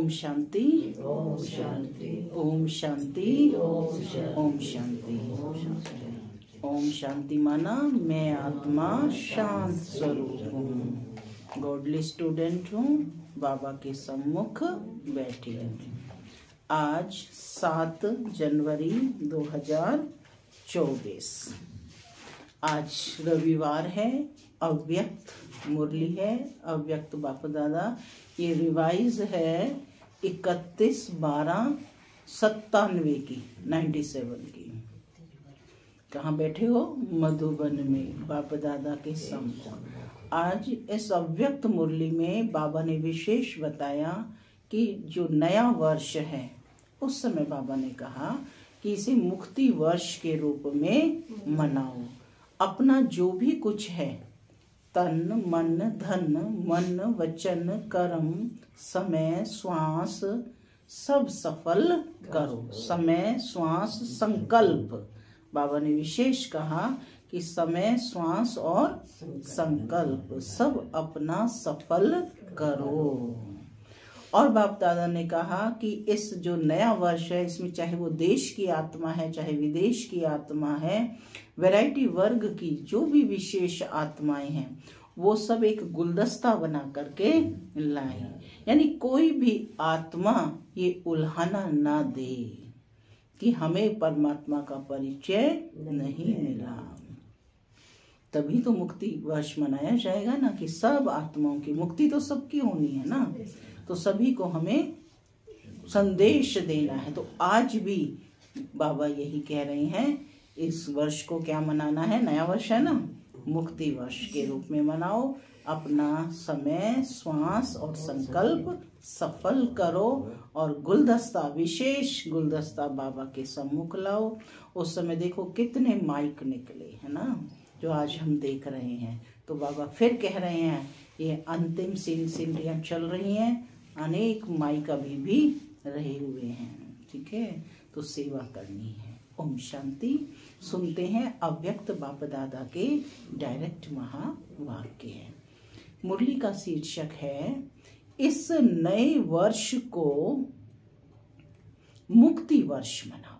ओम शांति, ओम शांति, ओम शांति, ओम शांति, ओम शांति। ओम शांति माना मैं आत्मा शांत स्वरूप हूँ, गॉडली स्टूडेंट हूँ, बाबा के सम्मुख बैठी हूँ। आज 7 जनवरी 2024। आज रविवार है, अव्यक्त मुरली है, अव्यक्त बापू दादा। ये रिवाइज है 31/12/97 की, 97 की। कहाँ बैठे हो? मधुबन में बापू दादा के सम्मुख। आज इस अव्यक्त मुरली में बाबा ने विशेष बताया कि जो नया वर्ष है, उस समय बाबा ने कहा कि इसे मुक्ति वर्ष के रूप में मनाओ। अपना जो भी कुछ है, तन मन धन मन वचन कर्म समय श्वास सब सफल करो। समय श्वास संकल्प, बाबा ने विशेष कहा कि समय श्वास और संकल्प सब अपना सफल करो। और बाप दादा ने कहा कि इस जो नया वर्ष है, इसमें चाहे वो देश की आत्मा है चाहे विदेश की आत्मा है, वैरायटी वर्ग की जो भी विशेष आत्माएं हैं, वो सब एक गुलदस्ता बना करके लाए। यानी कोई भी आत्मा ये उल्हाना ना दे कि हमें परमात्मा का परिचय नहीं मिला। तभी तो मुक्ति वर्ष मनाया जाएगा ना, कि सब आत्माओं की मुक्ति तो सबकी होनी है ना, तो सभी को हमें संदेश देना है। तो आज भी बाबा यही कह रहे हैं, इस वर्ष को क्या मनाना है? नया वर्ष है ना, मुक्ति वर्ष के रूप में मनाओ। अपना समय श्वास और संकल्प सफल करो और गुलदस्ता, विशेष गुलदस्ता बाबा के सम्मुख लाओ। उस समय देखो कितने माइक निकले है ना, जो आज हम देख रहे हैं। तो बाबा फिर कह रहे हैं, ये अंतिम सीढ़ियां चल रही हैं, अनेक माइक अभी भी रहे हुए हैं, ठीक है, तो सेवा करनी है। ओम शांति। सुनते हैं अव्यक्त बाप दादा के डायरेक्ट महावाक्य है। मुरली का शीर्षक है, इस नए वर्ष को मुक्ति वर्ष मनाओ।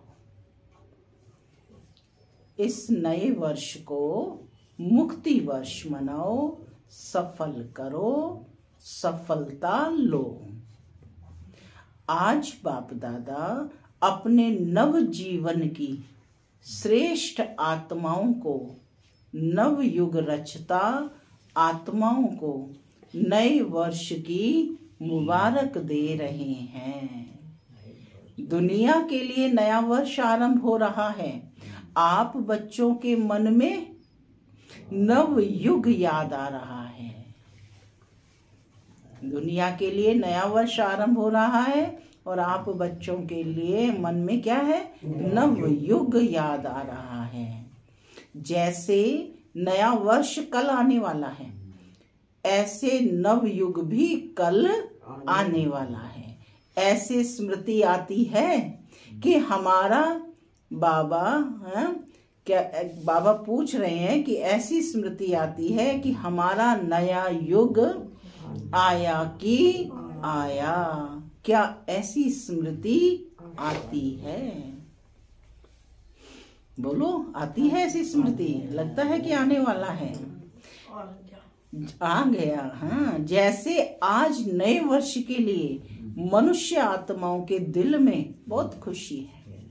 इस नए वर्ष को मुक्ति वर्ष मनाओ, सफल करो, सफलता लो। आज बाप दादा अपने नव जीवन की श्रेष्ठ आत्माओं को, नव युग रचता आत्माओं को नए वर्ष की मुबारक दे रहे हैं। दुनिया के लिए नया वर्ष आरंभ हो रहा है। आप बच्चों के मन में नव युग याद आ रहा है। दुनिया के लिए नया वर्ष आरंभ हो रहा है और आप बच्चों के लिए मन में क्या है? नव युग याद आ रहा है। जैसे नया वर्ष कल आने वाला है, ऐसे नव युग भी कल आने वाला है। ऐसे स्मृति आती है कि हमारा बाबा क्या बाबा पूछ रहे हैं कि ऐसी स्मृति आती है कि हमारा नया युग आया कि आया। क्या ऐसी स्मृति आती है? बोलो, आती है ऐसी स्मृति? लगता है कि आने वाला है, आ गया। हाँ, जैसे आज नए वर्ष के लिए मनुष्य आत्माओं के दिल में बहुत खुशी है,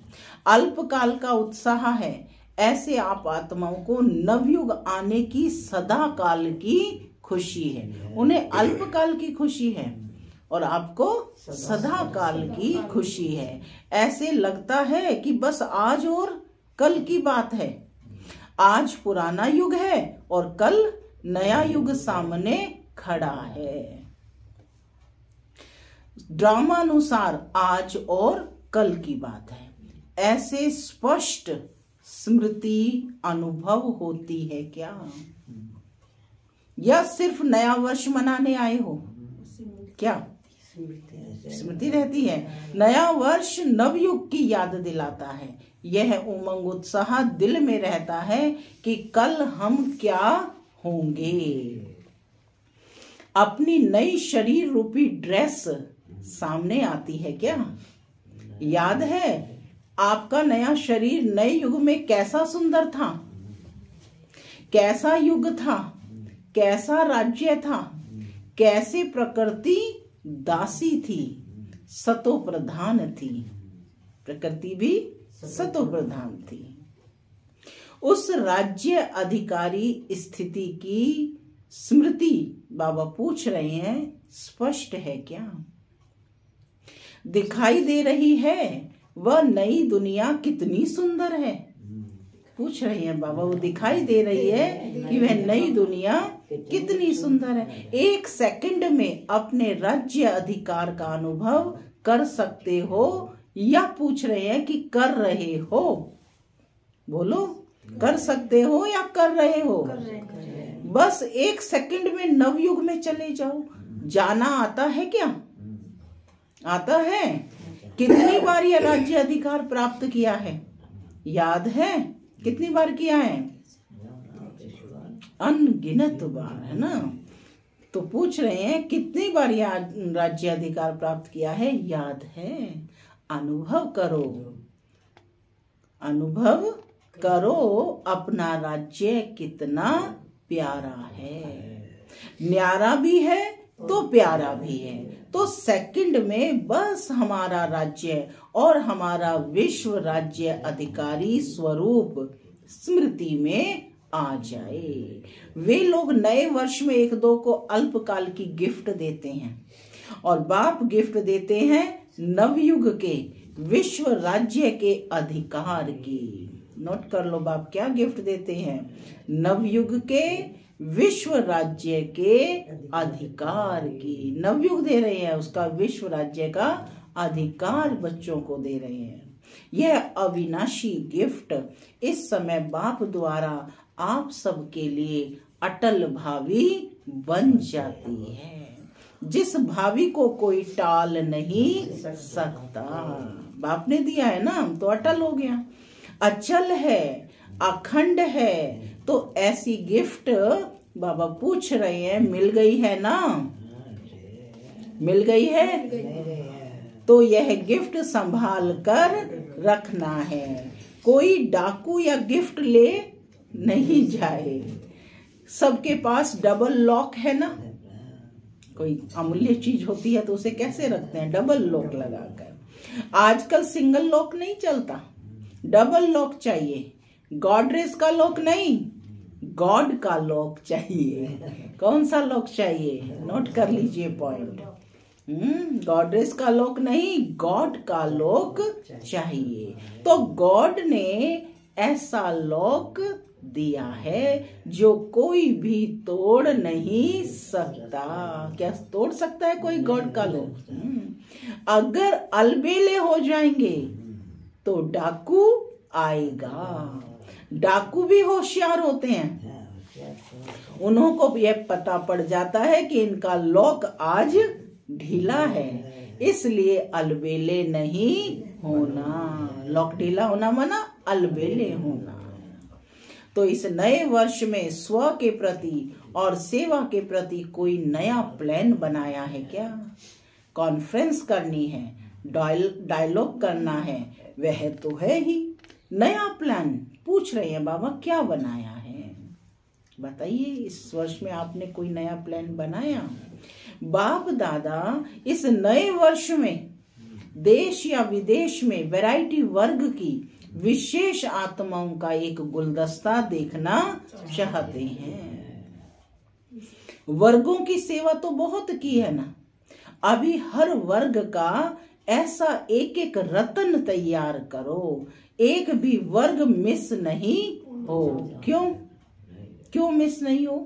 अल्पकाल का उत्साह है, ऐसे आप आत्माओं को नवयुग आने की सदा काल की खुशी है। उन्हें अल्पकाल की खुशी है और आपको सदा काल की खुशी है। ऐसे लगता है कि बस आज और कल की बात है। आज पुराना युग है और कल नया युग सामने खड़ा है। ड्रामानुसार आज और कल की बात है। ऐसे स्पष्ट स्मृति अनुभव होती है क्या? या सिर्फ नया वर्ष मनाने आए हो क्या? स्मृति रहती है। नया वर्ष नवयुग की याद दिलाता है। यह उमंग उत्साह दिल में रहता है कि कल हम क्या होंगे। अपनी नई शरीर रूपी ड्रेस सामने आती है क्या? याद है आपका नया शरीर नए युग में कैसा सुंदर था, कैसा युग था, कैसा राज्य था, कैसे प्रकृति दासी थी, सतो प्रधान थी, प्रकृति भी सतो प्रधान थी। उस राज्य अधिकारी स्थिति की स्मृति बाबा पूछ रहे हैं, स्पष्ट है क्या? दिखाई दे रही है वह नई दुनिया कितनी सुंदर है? पूछ रहे हैं बाबा, वो दिखाई दे रही है कि वह नई दुनिया कितनी सुंदर है। एक सेकंड में अपने राज्य अधिकार का अनुभव कर सकते हो या पूछ रहे हैं कि कर रहे हो? बोलो, कर सकते हो या कर रहे हो? बस एक सेकंड में नवयुग में चले जाओ। जाना आता है क्या? आता है? कितनी बार यह राज्य अधिकार प्राप्त किया है? याद है कितनी बार किया है? अनगिनत बार, है ना? तो पूछ रहे हैं कितनी बार यह राज्य अधिकार प्राप्त किया है? याद है? अनुभव करो, अनुभव करो अपना राज्य कितना प्यारा है। न्यारा भी है तो प्यारा भी है। तो सेकंड में बस हमारा राज्य और हमारा विश्व राज्य अधिकारी स्वरूप स्मृति में आ जाए। वे लोग नए वर्ष में एक दो को अल्पकाल की गिफ्ट देते हैं और बाप गिफ्ट देते हैं नवयुग के विश्व राज्य के अधिकार की। नोट कर लो, बाप क्या गिफ्ट देते हैं? नवयुग के विश्व राज्य के अधिकार की। नवयुग दे रहे हैं, उसका विश्व राज्य का अधिकार बच्चों को दे रहे हैं। यह अविनाशी गिफ्ट इस समय बाप द्वारा आप सबके लिए अटल भावी बन जाती है, जिस भावी को कोई टाल नहीं सकता। बाप ने दिया है ना, तो अटल हो गया। अचल है, अखंड है, तो ऐसी गिफ्ट बाबा पूछ रहे हैं, मिल गई है ना? मिल गई है? तो यह गिफ्ट संभाल कर रखना है। कोई डाकू या गिफ्ट ले नहीं जाए। सबके पास डबल लॉक है ना? कोई अमूल्य चीज होती है तो उसे कैसे रखते हैं? डबल लॉक लगाकर। आजकल सिंगल लॉक नहीं चलता, डबल लॉक चाहिए। गॉडरेज का लॉक नहीं, गॉड का लॉक चाहिए। कौन सा लॉक चाहिए? नोट कर लीजिए पॉइंट। गॉडरेज का लॉक नहीं, गॉड का लॉक चाहिए। तो गॉड ने ऐसा लॉक दिया है जो कोई भी तोड़ नहीं सकता। क्या तोड़ सकता है कोई गॉड का लॉक? अगर अलबेले हो जाएंगे तो डाकू आएगा। डाकू भी होशियार होते हैं, उन्हों को यह पता पड़ जाता है कि इनका लॉक आज ढीला है, इसलिए अलबेले नहीं होना। लॉक ढीला होना माना अलबेले होना। तो इस नए वर्ष में स्व के प्रति और सेवा के प्रति कोई नया प्लान बनाया है क्या? कॉन्फ्रेंस करनी है, डायलॉग करना है, वह तो है ही। नया प्लान पूछ रहे हैं बाबा, क्या बनाया है? बताइए, इस वर्ष में आपने कोई नया प्लान बनाया? बाप दादा इस नए वर्ष में देश या विदेश में वैरायटी वर्ग की विशेष आत्माओं का एक गुलदस्ता देखना चाहते हैं। वर्गों की सेवा तो बहुत की है ना, अभी हर वर्ग का ऐसा एक एक रत्न तैयार करो, एक भी वर्ग मिस नहीं हो। क्यों मिस नहीं हो?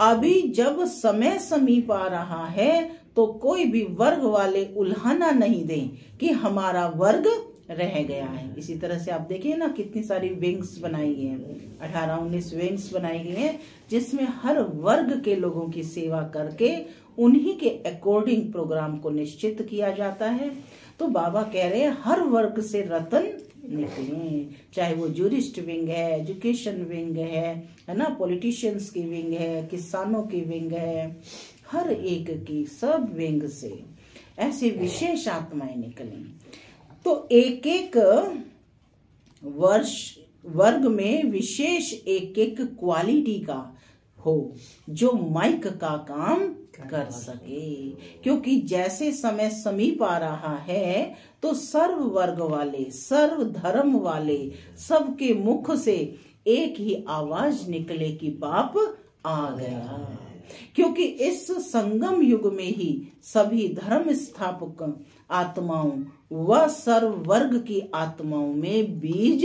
अभी जब समय समीप आ रहा है तो कोई भी वर्ग वाले उल्हाना नहीं दें कि हमारा वर्ग रह गया है। इसी तरह से आप देखिए ना, कितनी सारी विंग्स बनाई गई हैं, 18-19 विंग्स बनाई गई हैं, जिसमें हर वर्ग के लोगों की सेवा करके उन्हीं के अकॉर्डिंग प्रोग्राम को निश्चित किया जाता है। तो बाबा कह रहे हैं हर वर्ग से रतन निकले, चाहे वो जूरिस्ट विंग है, एजुकेशन विंग है ना, पॉलिटिशियंस की विंग है, किसानों की विंग है, हर एक की सब विंग से ऐसे विशेष आत्माएं निकलेंगी। तो एक एक वर्ग में विशेष एक एक क्वालिटी का हो जो माइक का काम कर सके, क्योंकि जैसे समय समीप आ रहा है तो सर्व वर्ग वाले, सर्व धर्म वाले सबके मुख से एक ही आवाज निकले कि बाप आ गया। क्योंकि इस संगम युग में ही सभी धर्म स्थापक आत्माओं व सर्व वर्ग की आत्माओं में बीज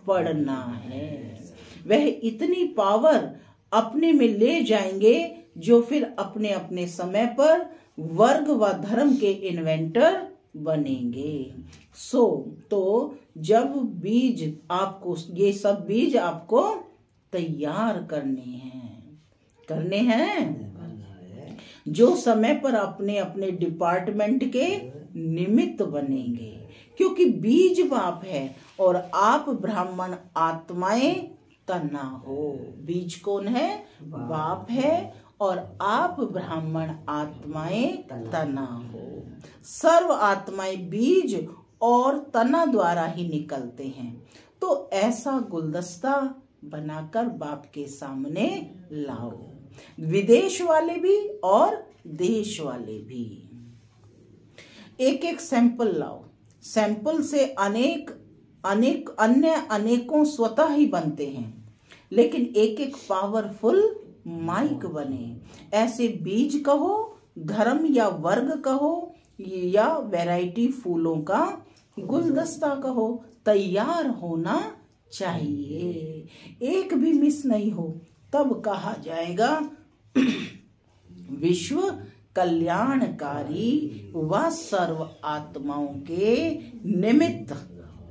पड़ना है। वह इतनी पावर अपने में ले जाएंगे जो फिर अपने अपने समय पर वर्ग व धर्म के इन्वेंटर बनेंगे। तो जब बीज आपको, ये सब बीज आपको तैयार करने हैं जो समय पर अपने अपने डिपार्टमेंट के निमित्त बनेंगे। क्योंकि बीज बाप है और आप ब्राह्मण आत्माएं तना हो। बीज कौन है? बाप है और आप ब्राह्मण आत्माएं तना हो। सर्व आत्माएं बीज और तना द्वारा ही निकलते हैं। तो ऐसा गुलदस्ता बनाकर बाप के सामने लाओ, विदेश वाले भी और देश वाले भी। एक एक सैंपल लाओ। सैंपल से अनेकों स्वतः ही बनते हैं, लेकिन एक एक पावरफुल माइक बने। ऐसे बीज कहो, धर्म या वर्ग कहो, या वैरायटी फूलों का गुलदस्ता कहो, तैयार होना चाहिए। एक भी मिस नहीं हो, तब कहा जाएगा विश्व कल्याणकारी व सर्व आत्माओं के निमित्त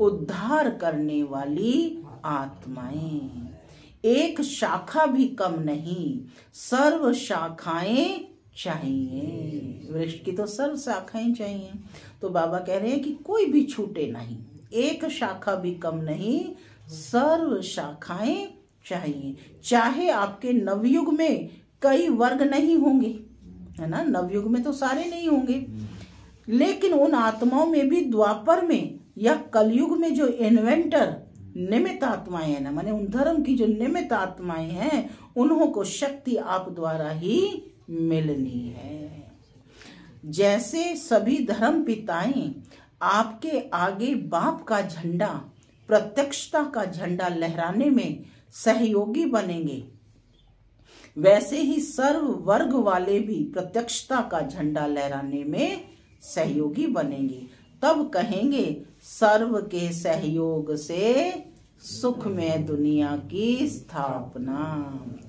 उद्धार करने वाली आत्माएं। एक शाखा भी कम नहीं, सर्व शाखाएं चाहिए। वृक्ष की तो सर्व शाखाएं चाहिए। तो बाबा कह रहे हैं कि कोई भी छूटे नहीं, एक शाखा भी कम नहीं, सर्व शाखाएं चाहिए। चाहे आपके नवयुग में कई वर्ग नहीं होंगे, है ना, नवयुग में तो सारे नहीं होंगे, लेकिन उन आत्माओं में भी द्वापर में या कलयुग में जो इन्वेंटर निमित्त आत्माएं हैं ना, माने उन धर्म की जो निमित्त आत्माएं हैं, उन्हों को शक्ति आप द्वारा ही मिलनी है। जैसे सभी धर्म पिताएं आपके आगे बाप का झंडा, प्रत्यक्षता का झंडा लहराने में सहयोगी बनेंगे, वैसे ही सर्व वर्ग वाले भी प्रत्यक्षता का झंडा लहराने में सहयोगी बनेंगे। तब कहेंगे सर्व के सहयोग से सुखमय दुनिया की स्थापना।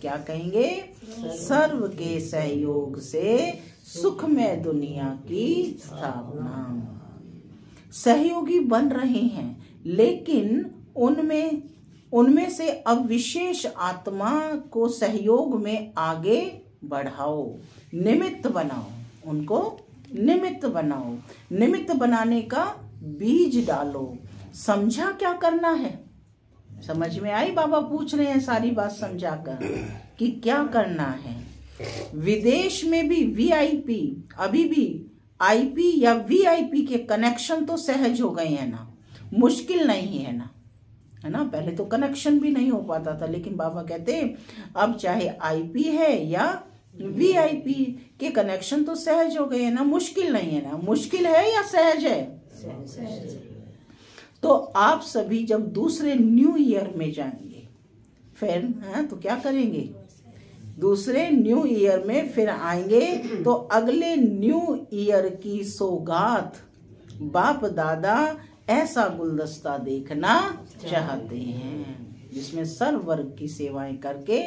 क्या कहेंगे? सर्व के सहयोग से सुखमय दुनिया की स्थापना। सहयोगी बन रहे हैं, लेकिन उनमें से अब विशेष आत्मा को सहयोग में आगे बढ़ाओ, निमित्त बनाओ, उनको निमित्त बनाओ। निमित्त बनाने का बीज डालो। समझा क्या करना है? समझ में आई? बाबा पूछ रहे हैं सारी बात समझाकर कि क्या करना है। विदेश में भी वीआईपी, अभी भी आईपी या वीआईपी के कनेक्शन तो सहज हो गए हैं ना, मुश्किल नहीं है ना, है ना। पहले तो कनेक्शन भी नहीं हो पाता था, लेकिन बाबा कहते अब चाहे आईपी है या वीआईपी के कनेक्शन तो सहज हो गए हैं ना, मुश्किल नहीं है ना। मुश्किल है या सहज है? तो आप सभी जब दूसरे न्यू ईयर में जाएंगे फिर, हैं, तो क्या करेंगे? दूसरे न्यू ईयर में फिर आएंगे तो अगले न्यू ईयर की सौगात बाप दादा ऐसा गुलदस्ता देखना चाहते हैं जिसमें सर्व वर्ग की सेवाएं करके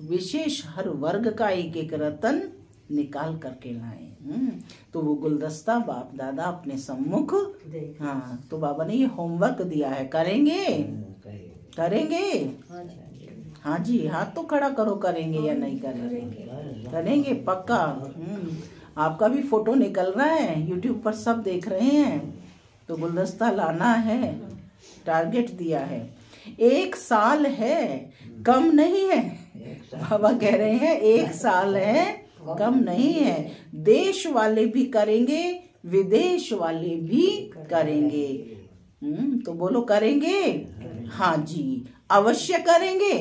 विशेष हर वर्ग का एक एक रतन निकाल करके लाए। तो वो गुलदस्ता बाप दादा अपने सम्मुख, हाँ, तो बाबा ने ये होमवर्क दिया है, करेंगे? हाँ जी, हाथ तो खड़ा करो, करेंगे या नहीं करेंगे? करेंगे पक्का। आपका भी फोटो निकल रहा है, यूट्यूब पर सब देख रहे हैं। तो गुलदस्ता लाना है, टारगेट दिया है। 1 साल है, कम नहीं है। बाबा कह रहे हैं 1 साल है, कम नहीं है। देश वाले भी करेंगे, विदेश वाले भी करेंगे। तो बोलो करेंगे? हाँ जी, अवश्य करेंगे।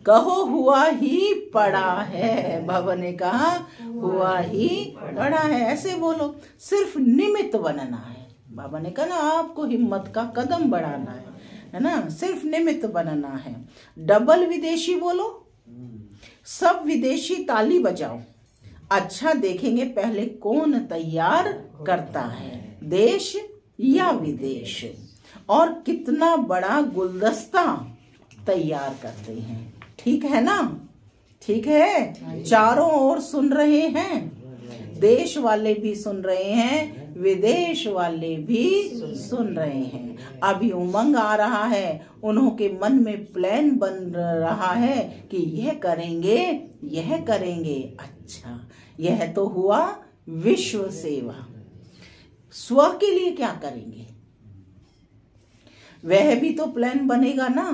कहो हुआ ही पड़ा है। बाबा ने कहा हुआ ही पड़ा है, ऐसे बोलो। सिर्फ निमित्त बनना है। बाबा ने कहा ना आपको हिम्मत का कदम बढ़ाना है ना, सिर्फ निमित्त बनना है। डबल विदेशी बोलो। सब विदेशी ताली बजाओ। अच्छा देखेंगे पहले कौन तैयार करता है, देश या विदेश, और कितना बड़ा गुलदस्ता तैयार करते हैं। ठीक है ना? ठीक है? चारों ओर सुन रहे हैं, देश वाले भी सुन रहे हैं, विदेश वाले भी सुन रहे हैं। अभी उमंग आ रहा है, उन्हों के मन में प्लान बन रहा है कि यह करेंगे, यह करेंगे। अच्छा, यह तो हुआ विश्व सेवा। स्व के लिए क्या करेंगे, वह भी तो प्लान बनेगा ना।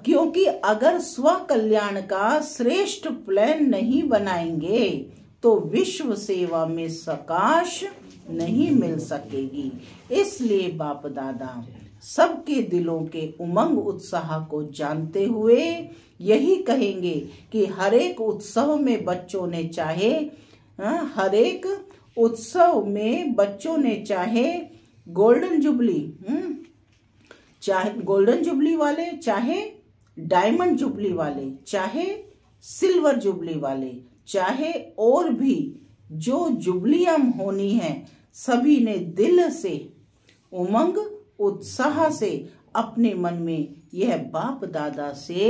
क्योंकि अगर स्व कल्याण का श्रेष्ठ प्लान नहीं बनाएंगे तो विश्व सेवा में सकाश नहीं मिल सकेगी। इसलिए बाप दादा सबके दिलों के उमंग उत्साह को जानते हुए यही कहेंगे कि हर एक उत्सव में बच्चों ने चाहे गोल्डन जुबली, चाहे गोल्डन जुबली वाले, चाहे डायमंड जुबली वाले, चाहे सिल्वर जुबली वाले, चाहे और भी जो जुबलियां होनी है, सभी ने दिल से उमंग उत्साह से अपने मन में यह बाप दादा से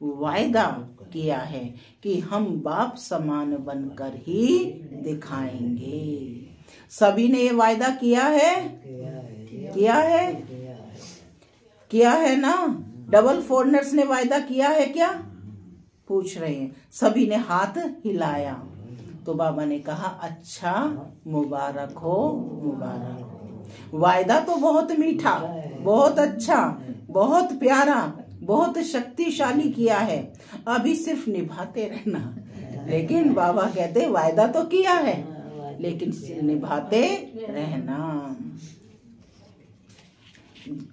वायदा किया है कि हम बाप समान बनकर ही दिखाएंगे। सभी ने ये वायदा किया है? किया है ना? डबल फॉरेनर्स ने वायदा किया है क्या? पूछ रहे हैं। सभी ने हाथ हिलाया। तो बाबा ने कहा अच्छा, मुबारक हो, मुबारक हो। वायदा तो बहुत मीठा, बहुत अच्छा, बहुत प्यारा, बहुत शक्तिशाली किया है, अभी सिर्फ निभाते रहना। लेकिन बाबा कहते वायदा तो किया है, लेकिन निभाते रहना।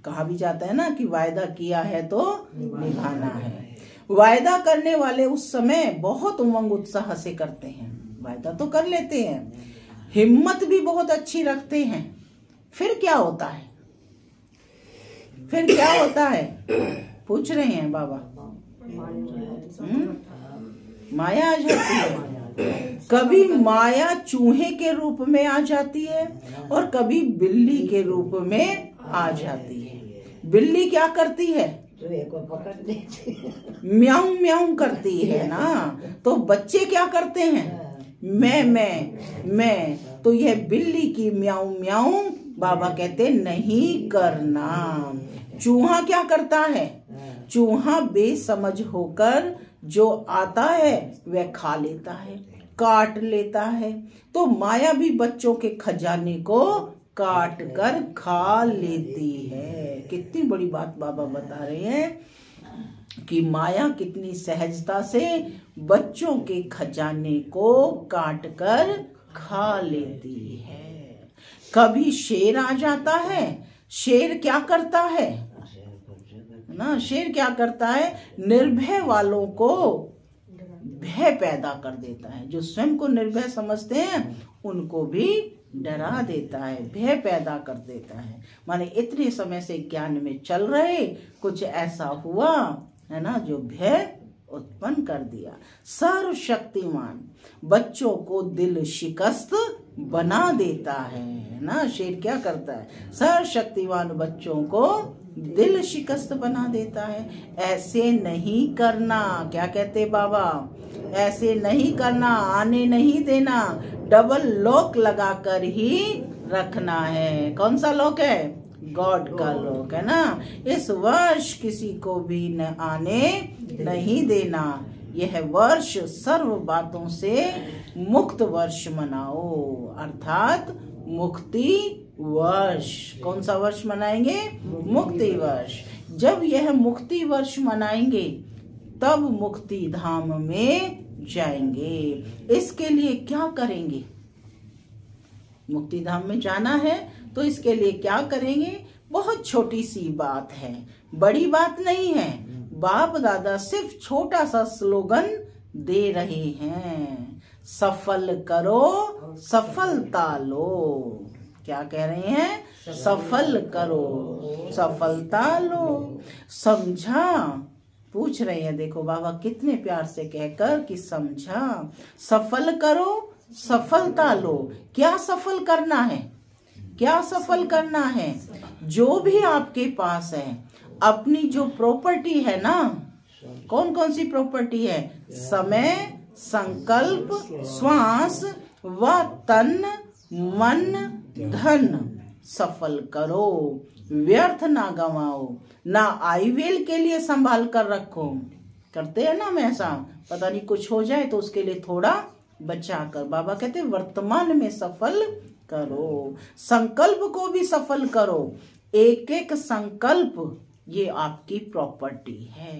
कहा भी जाता है ना कि वायदा किया है तो निभाना है। वायदा करने वाले उस समय बहुत उमंग उत्साह से करते हैं, वायदा तो कर लेते हैं, हिम्मत भी बहुत अच्छी रखते हैं। फिर क्या होता है? पूछ रहे हैं बाबा। माया आ जाती है। कभी माया चूहे के रूप में आ जाती है और कभी बिल्ली के रूप में आ जाती है। बिल्ली क्या करती है? म्याऊं म्याऊं करती है ना। तो बच्चे क्या करते हैं? मैं। तो यह बिल्ली की म्याऊं म्याऊं बाबा कहते नहीं करना। चूहा क्या करता है? चूहा बेसमझ होकर जो आता है वह खा लेता है, काट लेता है। तो माया भी बच्चों के खजाने को काट कर खा लेती है। कितनी बड़ी बात बाबा बता रहे हैं कि माया कितनी सहजता से बच्चों के खजाने को काट कर खा लेती है। कभी शेर आ जाता है। शेर क्या करता है ना? शेर क्या करता है? निर्भय वालों को भय पैदा कर देता है। जो स्वयं को निर्भय समझते हैं उनको भी डरा देता है, भय पैदा कर देता है। माने इतने समय से ज्ञान में चल रहे, कुछ ऐसा हुआ है ना जो भय उत्पन्न कर दिया। सर्वशक्तिमान बच्चों को दिल शिकस्त बना देता है ना। शेर क्या करता है? सर्वशक्तिमान बच्चों को दिल शिकस्त बना देता है। ऐसे नहीं करना। क्या कहते बाबा? ऐसे नहीं करना, आने नहीं देना, डबल लॉक लगाकर ही रखना है। कौन सा लॉक है? गॉड का लॉक है ना। इस वर्ष किसी को भी न आने नहीं देना। यह वर्ष सर्व बातों से मुक्त वर्ष मनाओ, अर्थात मुक्ति वर्ष। कौन सा वर्ष मनाएंगे? मुक्ति वर्ष। जब यह मुक्ति वर्ष मनाएंगे तब मुक्ति धाम में जाएंगे। इसके लिए क्या करेंगे? मुक्ति धाम में जाना है तो इसके लिए क्या करेंगे? बहुत छोटी सी बात है, बड़ी बात नहीं है। बाप दादा सिर्फ छोटा सा स्लोगन दे रहे हैं, सफल करो सफलता लो। क्या कह रहे हैं? सफल करो सफलता लो। समझा? पूछ रहे हैं, देखो बाबा कितने प्यार से कहकर कि समझा, सफल करो सफलता लो। क्या सफल करना है? क्या सफल करना है? जो भी आपके पास है, अपनी जो प्रॉपर्टी है ना, कौन कौन सी प्रॉपर्टी है? समय, संकल्प, श्वास व तन मन धन सफल करो, व्यर्थ ना गवाओ, ना आईवेल के लिए संभाल कर रखो। करते हैं ना हम ऐसा, पता नहीं कुछ हो जाए तो उसके लिए थोड़ा बचा कर। बाबा कहते वर्तमान में सफल करो, संकल्प को भी सफल करो। एक एक संकल्प ये आपकी प्रॉपर्टी है।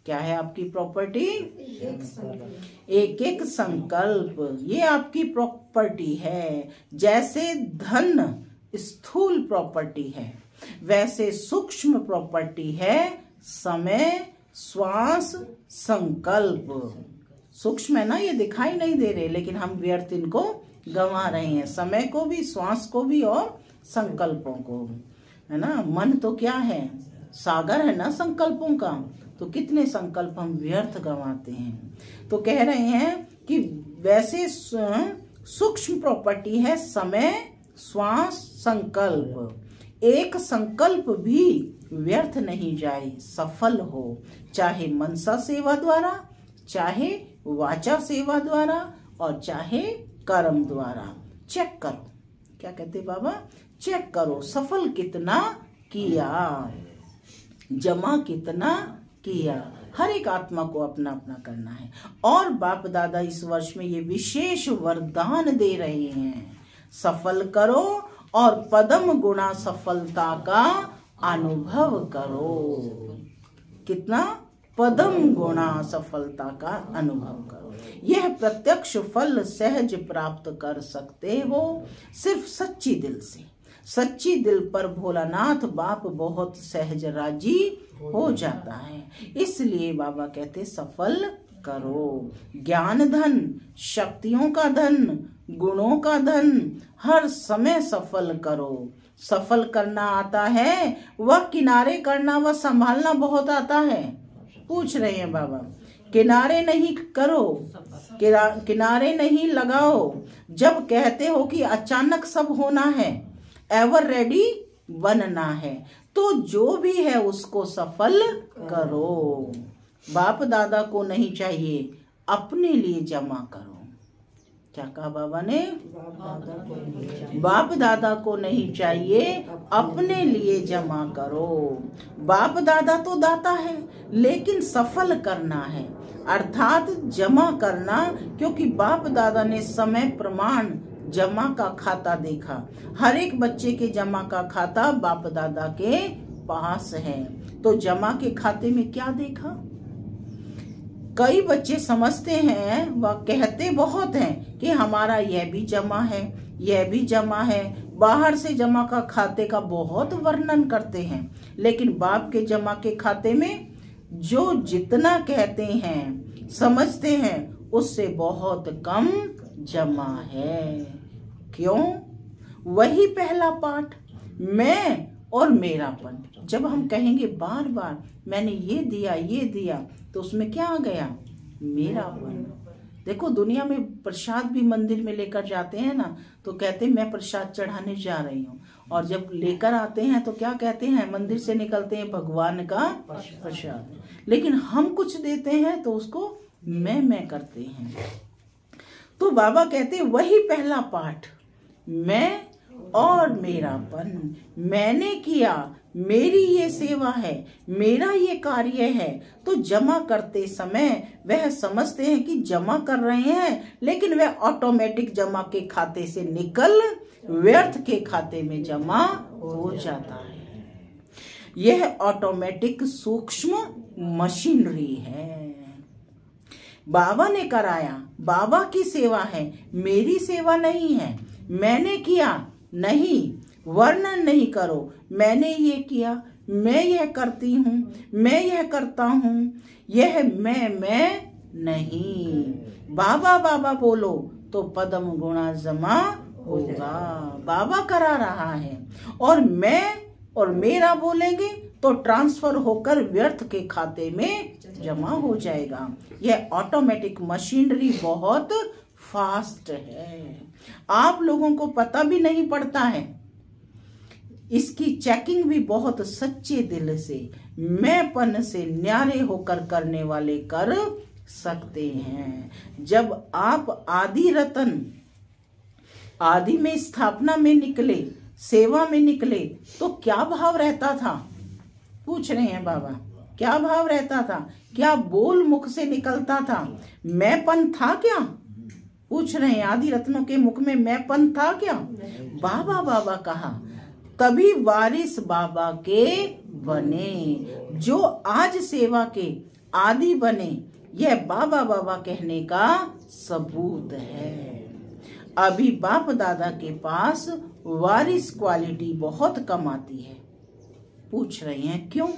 क्या है आपकी प्रॉपर्टी? एक एक संकल्प ये आपकी प्रॉपर्टी है। जैसे धन स्थूल प्रॉपर्टी है, वैसे सूक्ष्म प्रॉपर्टी है समय, श्वास, संकल्प। सूक्ष्म है ना, ये दिखाई नहीं दे रहे, लेकिन हम व्यर्थ इनको गंवा रहे हैं, समय को भी, श्वास को भी और संकल्पों को, है ना। मन तो क्या है? सागर है ना संकल्पों का। तो कितने संकल्प हम व्यर्थ गंवाते हैं। तो कह रहे हैं कि वैसे सूक्ष्म प्रॉपर्टी है समय, श्वास, संकल्प। एक संकल्प भी व्यर्थ नहीं जाए, सफल हो, चाहे मनसा सेवा द्वारा, चाहे वाचा सेवा द्वारा और चाहे कर्म द्वारा। चेक करो, क्या कहते बाबा? चेक करो सफल कितना किया, जमा कितना किया। हर एक आत्मा को अपना अपना करना है। और बाप दादा इस वर्ष में ये विशेष वरदान दे रहे हैं, सफल करो और पदम गुणा सफलता का अनुभव करो। कितना? पदम गुणा सफलता का अनुभव करो। यह प्रत्यक्ष फल सहज प्राप्त कर सकते हो सिर्फ सच्ची दिल से। सच्ची दिल पर भोलानाथ बाप बहुत सहज राजी हो जाता है। इसलिए बाबा कहते सफल करो। ज्ञान धन, शक्तियों का धन, गुणों का धन हर समय सफल करो। सफल करना आता है, वह किनारे करना व संभालना बहुत आता है। पूछ रहे हैं बाबा, किनारे नहीं करो, किनारे नहीं लगाओ। जब कहते हो कि अचानक सब होना है, एवर रेडी बनना है, तो जो भी है उसको सफल करो। बाप दादा को नहीं चाहिए, अपने लिए जमा करो। क्या कहा बाबा ने? बाप दादा को नहीं चाहिए, अपने लिए जमा करो। बाप दादा तो दाता है, लेकिन सफल करना है, अर्थात जमा करना। क्योंकि बाप दादा ने समय प्रमाण जमा का खाता देखा। हर एक बच्चे के जमा का खाता बाप दादा के पास है। तो जमा के खाते में क्या देखा? कई बच्चे समझते हैं व कहते बहुत हैं कि हमारा यह भी जमा है, यह भी जमा है। बाहर से जमा का खाते का बहुत वर्णन करते हैं, लेकिन बाप के जमा के खाते में जो जितना कहते हैं, समझते हैं, उससे बहुत कम जमा है। क्यों? वही पहला पाठ, मैं और मेरापन। जब हम कहेंगे बार बार मैंने ये दिया, तो उसमें क्या आ गया? मेरापन। देखो दुनिया में प्रसाद भी मंदिर में लेकर जाते हैं ना, तो कहते हैं मैं प्रसाद चढ़ाने जा रही हूँ। और जब लेकर आते हैं तो क्या कहते हैं? मंदिर से निकलते हैं भगवान का प्रसाद। लेकिन हम कुछ देते हैं तो उसको मैं करते हैं। तो बाबा कहते हैं वही पहला पाठ, मैं और मेरापन। मैंने किया, मेरी ये सेवा है, मेरा ये कार्य है। तो जमा करते समय वह समझते हैं कि जमा कर रहे हैं, लेकिन वह ऑटोमेटिक जमा के खाते से निकल व्यर्थ के खाते में जमा हो जाता है। यह ऑटोमेटिक सूक्ष्म मशीनरी है। बाबा ने कराया, बाबा की सेवा है, मेरी सेवा नहीं है। मैंने किया नहीं, वर्णन नहीं करो। मैंने ये किया, मैं यह करती हूँ, मैं यह करता हूँ, यह मैं नहीं। बाबा बाबा बोलो तो पदम गुणा जमा होगा। बाबा करा रहा है और मैं और मेरा बोलेंगे तो ट्रांसफर होकर व्यर्थ के खाते में जमा हो जाएगा। यह ऑटोमेटिक मशीनरी बहुत फास्ट है, आप लोगों को पता भी नहीं पड़ता है। इसकी चेकिंग भी बहुत सच्चे दिल से, मैंपन से न्यारे होकर करने वाले कर सकते हैं। जब आप आदि रतन आदि में स्थापना में निकले, सेवा में निकले, तो क्या भाव रहता था? पूछ रहे हैं बाबा, क्या भाव रहता था? क्या बोल मुख से निकलता था? मैंपन था क्या? पूछ रहे हैं, आदि रत्नों के मुख में मैंपन था क्या? बाबा बाबा कहा तभी वारिस बाबा के बने। जो आज सेवा के आदि बने, यह बाबा बाबा कहने का सबूत है। अभी बाप दादा के पास वारिस क्वालिटी बहुत कम आती है। पूछ रहे हैं क्यों?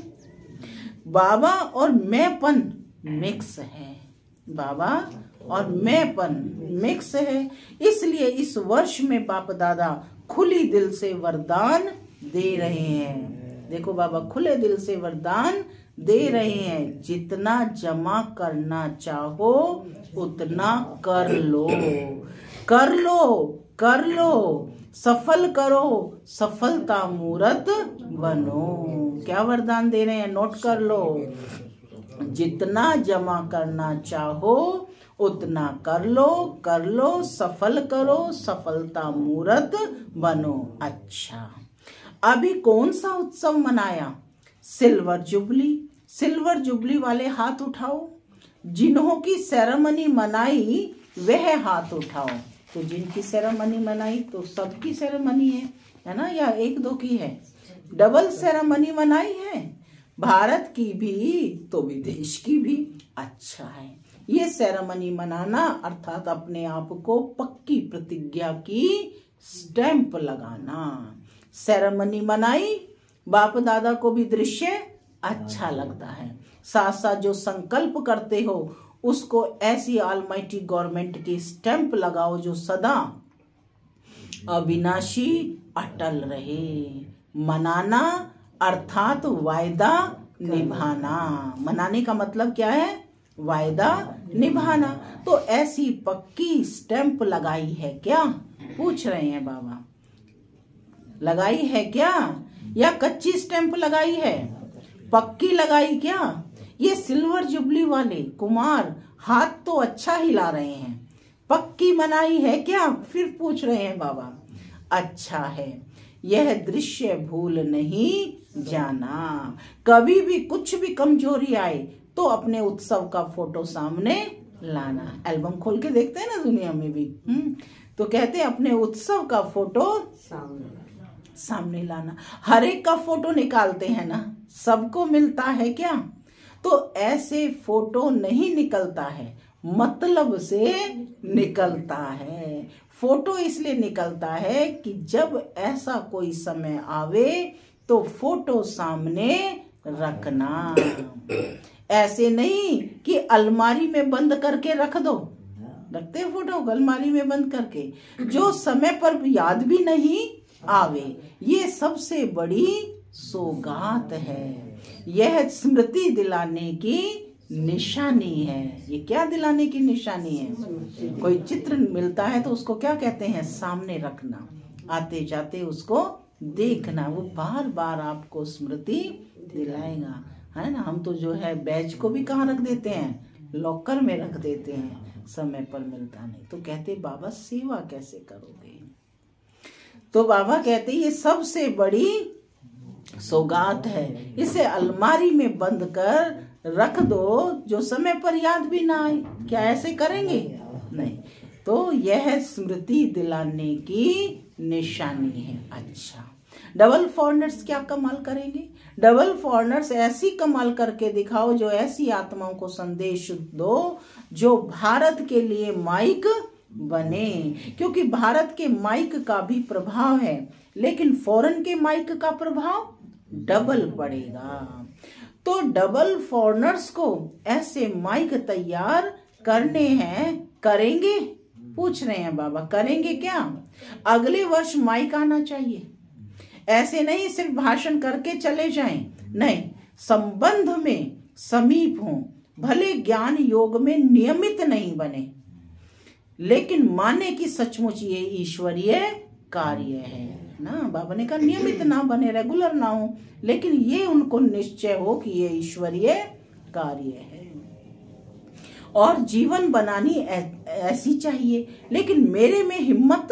बाबा और मैंपन मिक्स है, बाबा और मैंपन मिक्स है। इसलिए इस वर्ष में बाप दादा खुली दिल से वरदान दे रहे हैं। देखो बाबा खुले दिल से वरदान दे रहे हैं, जितना जमा करना चाहो उतना कर लो, कर लो, कर लो, सफल करो, सफलता मूर्त बनो। क्या वरदान दे रहे हैं? नोट कर लो, जितना जमा करना चाहो उतना कर लो, कर लो, सफल करो, सफलता मूर्त बनो। अच्छा, अभी कौन सा उत्सव मनाया? Silver jubilee. सिल्वर जुबली वाले हाथ उठाओ। जिन्हों की सेरेमनी मनाई वह हाथ उठाओ। तो जिनकी सेरेमनी मनाई तो सबकी सेरेमनी है ना, या एक दो की है? डबल सेरेमनी मनाई है, भारत की भी तो विदेश की भी। अच्छा है, ये सेरेमनी मनाना अर्थात अपने आप को पक्की प्रतिज्ञा की स्टैंप लगाना। सेरेमनी मनाई, बाप दादा को भी दृश्य अच्छा लगता है। साथ साथ जो संकल्प करते हो उसको ऐसी ऑलमाइटी गवर्नमेंट की स्टैंप लगाओ जो सदा अविनाशी अटल रहे। मनाना अर्थात वायदा निभाना। मनाने का मतलब क्या है? वायदा निभाना। तो ऐसी पक्की स्टैंप लगाई है क्या? पूछ रहे हैं बाबा, लगाई है क्या या कच्ची स्टैंप लगाई है? पक्की लगाई क्या? ये सिल्वर जुबली वाले कुमार हाथ तो अच्छा हिला रहे हैं, पक्की मनाई है क्या? फिर पूछ रहे हैं बाबा। अच्छा है, यह दृश्य भूल नहीं जाना। कभी भी कुछ भी कमजोरी आए तो अपने उत्सव का फोटो सामने लाना। एल्बम खोल के देखते हैं ना दुनिया में भी, तो कहते हैं अपने उत्सव का फोटो सामने लाना। हर एक का फोटो निकालते हैं ना, सबको मिलता है क्या? तो ऐसे फोटो नहीं निकलता है, मतलब से निकलता है। फोटो इसलिए निकलता है कि जब ऐसा कोई समय आवे तो फोटो सामने रखना। ऐसे नहीं कि अलमारी में बंद करके रख दो। रखते हैं फोटो अलमारी में बंद करके, जो समय पर याद भी नहीं आवे। ये सबसे बड़ी सौगात है। यह स्मृति दिलाने की निशानी है। ये क्या दिलाने की निशानी है? कोई चित्र मिलता है तो उसको क्या कहते हैं? सामने रखना, आते जाते उसको देखना, वो बार बार आपको स्मृति दिलाएगा, है ना। हम तो जो है बैज को भी कहाँ रख देते हैं? लॉकर में रख देते हैं, समय पर मिलता नहीं। तो कहते बाबा सेवा कैसे करोगे? तो बाबा कहते ये सबसे बड़ी सौगात है, इसे अलमारी में बंद कर रख दो, जो समय पर याद भी ना आए। क्या ऐसे करेंगे? नहीं। तो यह स्मृति दिलाने की निशानी है। अच्छा, डबल फॉरनर्स क्या कमाल करेंगे? डबल फॉरनर्स ऐसी कमाल करके दिखाओ जो ऐसी आत्माओं को संदेश दो जो भारत के लिए माइक बने, क्योंकि भारत के माइक का भी प्रभाव है, लेकिन फॉरेन के माइक का प्रभाव डबल पड़ेगा। तो डबल फॉरेनर्स को ऐसे माइक तैयार करने हैं, करेंगे? पूछ रहे हैं बाबा, करेंगे क्या? अगले वर्ष माइक आना चाहिए। ऐसे नहीं सिर्फ भाषण करके चले जाएं, नहीं, संबंध में समीप हों, भले ज्ञान योग में नियमित नहीं बने, लेकिन माने कि सचमुच ये ईश्वरीय कार्य है ना। बाबा ने कहा नियमित ना बने, रेगुलर ना हो, लेकिन ये उनको निश्चय हो कि ये ईश्वरीय कार्य है। और जीवन बनानी ऐसी चाहिए, लेकिन मेरे में हिम्मत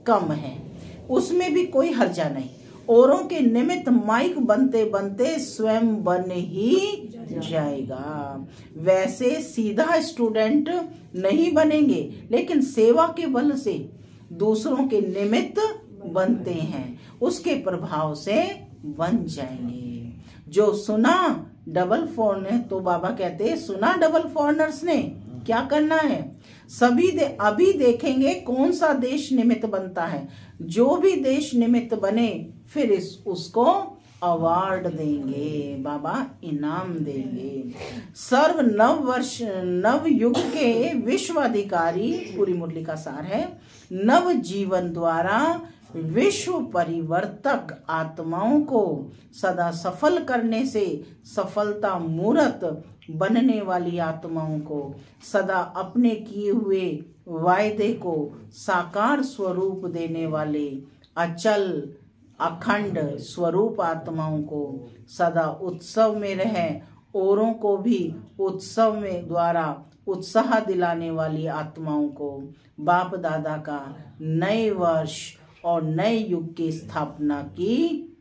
कम है, उसमें भी कोई हर्जा नहीं। औरों के निमित्त माइक बनते बनते स्वयं बन ही जाएगा। वैसे सीधा स्टूडेंट नहीं बनेंगे, लेकिन सेवा के बल से दूसरों के निमित्त बनते हैं, उसके प्रभाव से बन जाएंगे। जो सुना डबल फॉरेनर, तो बाबा कहते हैं सुना डबल फॉरेनर्स ने क्या करना है, सभी अभी देखेंगे कौन सा देश निमित्त बनता है। जो भी देश निमित्त बने फिर उसको अवार्ड देंगे, बाबा इनाम देंगे। सर्व नव युग के विश्व अधिकारी, पूरी मुरली का सार है, नव जीवन द्वारा विश्व परिवर्तक आत्माओं को सदा सफल करने से सफलता मूर्त बनने वाली आत्माओं को सदा अपने किए हुए वायदे को साकार स्वरूप देने वाले अचल अखंड स्वरूप आत्माओं को सदा उत्सव में रहे, औरों को भी उत्सव में द्वारा उत्साह दिलाने वाली आत्माओं को बाप दादा का नए वर्ष और नए युग की स्थापना की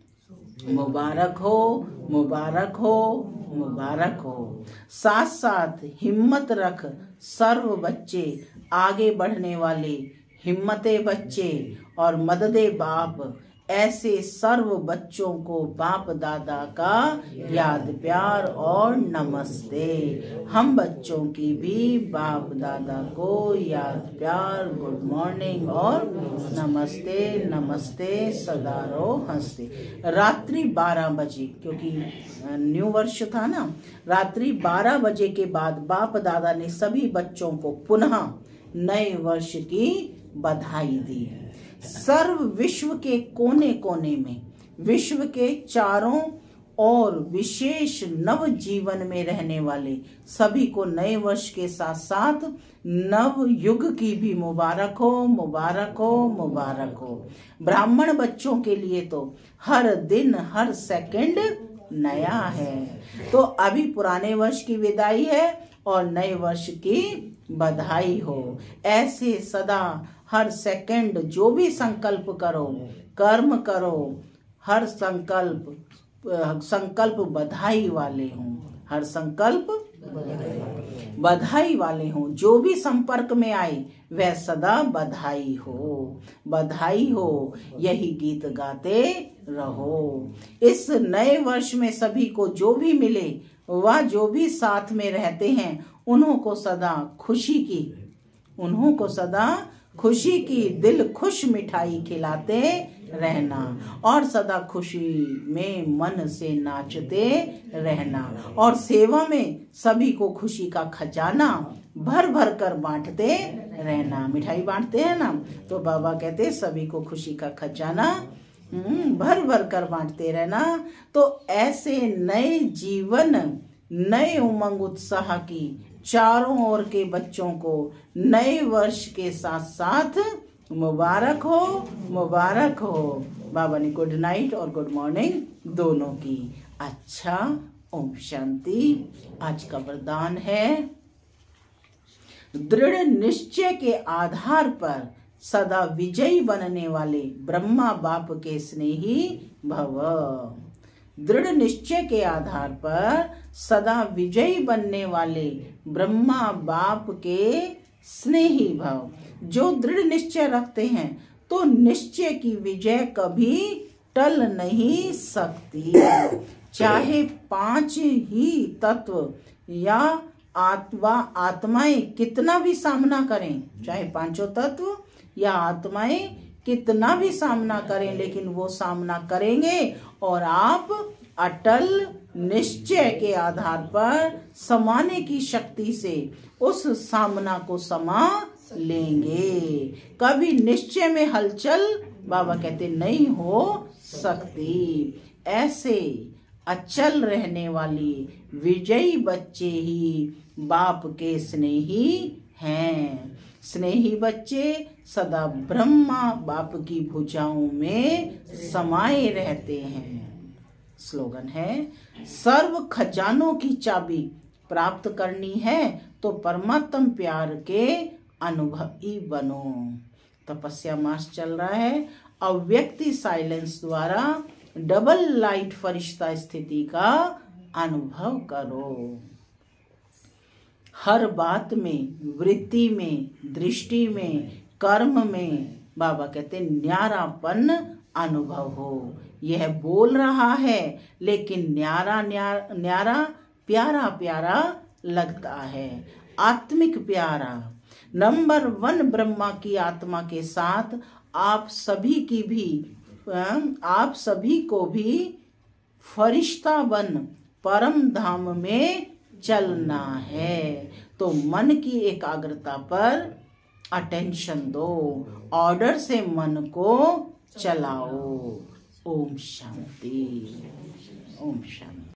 मुबारक हो, मुबारक हो, मुबारक हो। साथ साथ हिम्मत रख सर्व बच्चे, आगे बढ़ने वाले हिम्मते बच्चे और मददे बाप, ऐसे सर्व बच्चों को बाप दादा का याद प्यार और नमस्ते। हम बच्चों की भी बाप दादा को याद प्यार, गुड मॉर्निंग और नमस्ते, नमस्ते, सदा रहो हंसते। रात्रि 12 बजे, क्योंकि न्यू वर्ष था ना, रात्रि 12 बजे के बाद बाप दादा ने सभी बच्चों को पुनः नए वर्ष की बधाई दी। सर्व विश्व के कोने कोने में, विश्व के चारों और विशेष नव जीवन में रहने वाले सभी को नए वर्ष के साथ साथ नव युग की भी मुबारक हो, मुबारक हो, मुबारक हो। ब्राह्मण बच्चों के लिए तो हर दिन हर सेकंड नया है। तो अभी पुराने वर्ष की विदाई है और नए वर्ष की बधाई हो। ऐसे सदा हर सेकंड जो भी संकल्प करो, कर्म करो, हर संकल्प बधाई वाले हों, हर संकल्प बधाई वाले हों। जो भी संपर्क में आए वह सदा बधाई हो, बधाई हो, यही गीत गाते रहो। इस नए वर्ष में सभी को जो भी मिले, वह जो भी साथ में रहते हैं, उन्हों को सदा खुशी की दिल खुश मिठाई खिलाते रहना और सदा खुशी में मन से नाचते रहना और सेवा में सभी को खुशी का खजाना भर भर कर बांटते रहना। मिठाई बांटते हैं ना, तो बाबा कहते सभी को खुशी का खजाना भर भर कर बांटते रहना। तो ऐसे नए जीवन, नए उमंग उत्साह की चारों ओर के बच्चों को नए वर्ष के साथ साथ मुबारक हो, मुबारक हो। बाबा ने गुड नाइट और गुड मॉर्निंग दोनों की। अच्छा, ओम शांति। आज का वरदान है, दृढ़ निश्चय के आधार पर सदा विजयी बनने वाले ब्रह्मा बाप के स्नेही भव। दृढ़ निश्चय के आधार पर सदा विजयी बनने वाले ब्रह्मा बाप के स्नेही भव। जो दृढ़ निश्चय रखते हैं तो निश्चय की विजय कभी टल नहीं सकती। चाहे 5 ही तत्व या आत्माएं कितना भी सामना करें, चाहे पांचों तत्व या आत्माएं कितना भी सामना करें, लेकिन वो सामना करेंगे और आप अटल निश्चय के आधार पर समाने की शक्ति से उस सामना को समा लेंगे। कभी निश्चय में हलचल बाबा कहते नहीं हो सकती। ऐसे अचल रहने वाली विजयी बच्चे ही बाप के स्नेही हैं। स्नेही बच्चे सदा ब्रह्मा बाप की भुजाओं में समाये रहते हैं। स्लोगन है, सर्व खजानों की चाबी प्राप्त करनी है तो परमात्म प्यार के अनुभवी बनो। तपस्या मास चल रहा है। अव्यक्ति साइलेंस द्वारा डबल लाइट फरिश्ता स्थिति का अनुभव करो। हर बात में, वृत्ति में, दृष्टि में, कर्म में बाबा कहते न्यारापन अनुभव हो। यह बोल रहा है लेकिन न्यारा न्यारा प्यारा प्यारा लगता है, आत्मिक प्यारा। नंबर 1 ब्रह्मा की आत्मा के साथ आप सभी को भी फरिश्ता बन परम धाम में चलना है। तो मन की एकाग्रता पर अटेंशन दो, ऑर्डर से मन को चलाओ। ओम शांति, ओम शांति।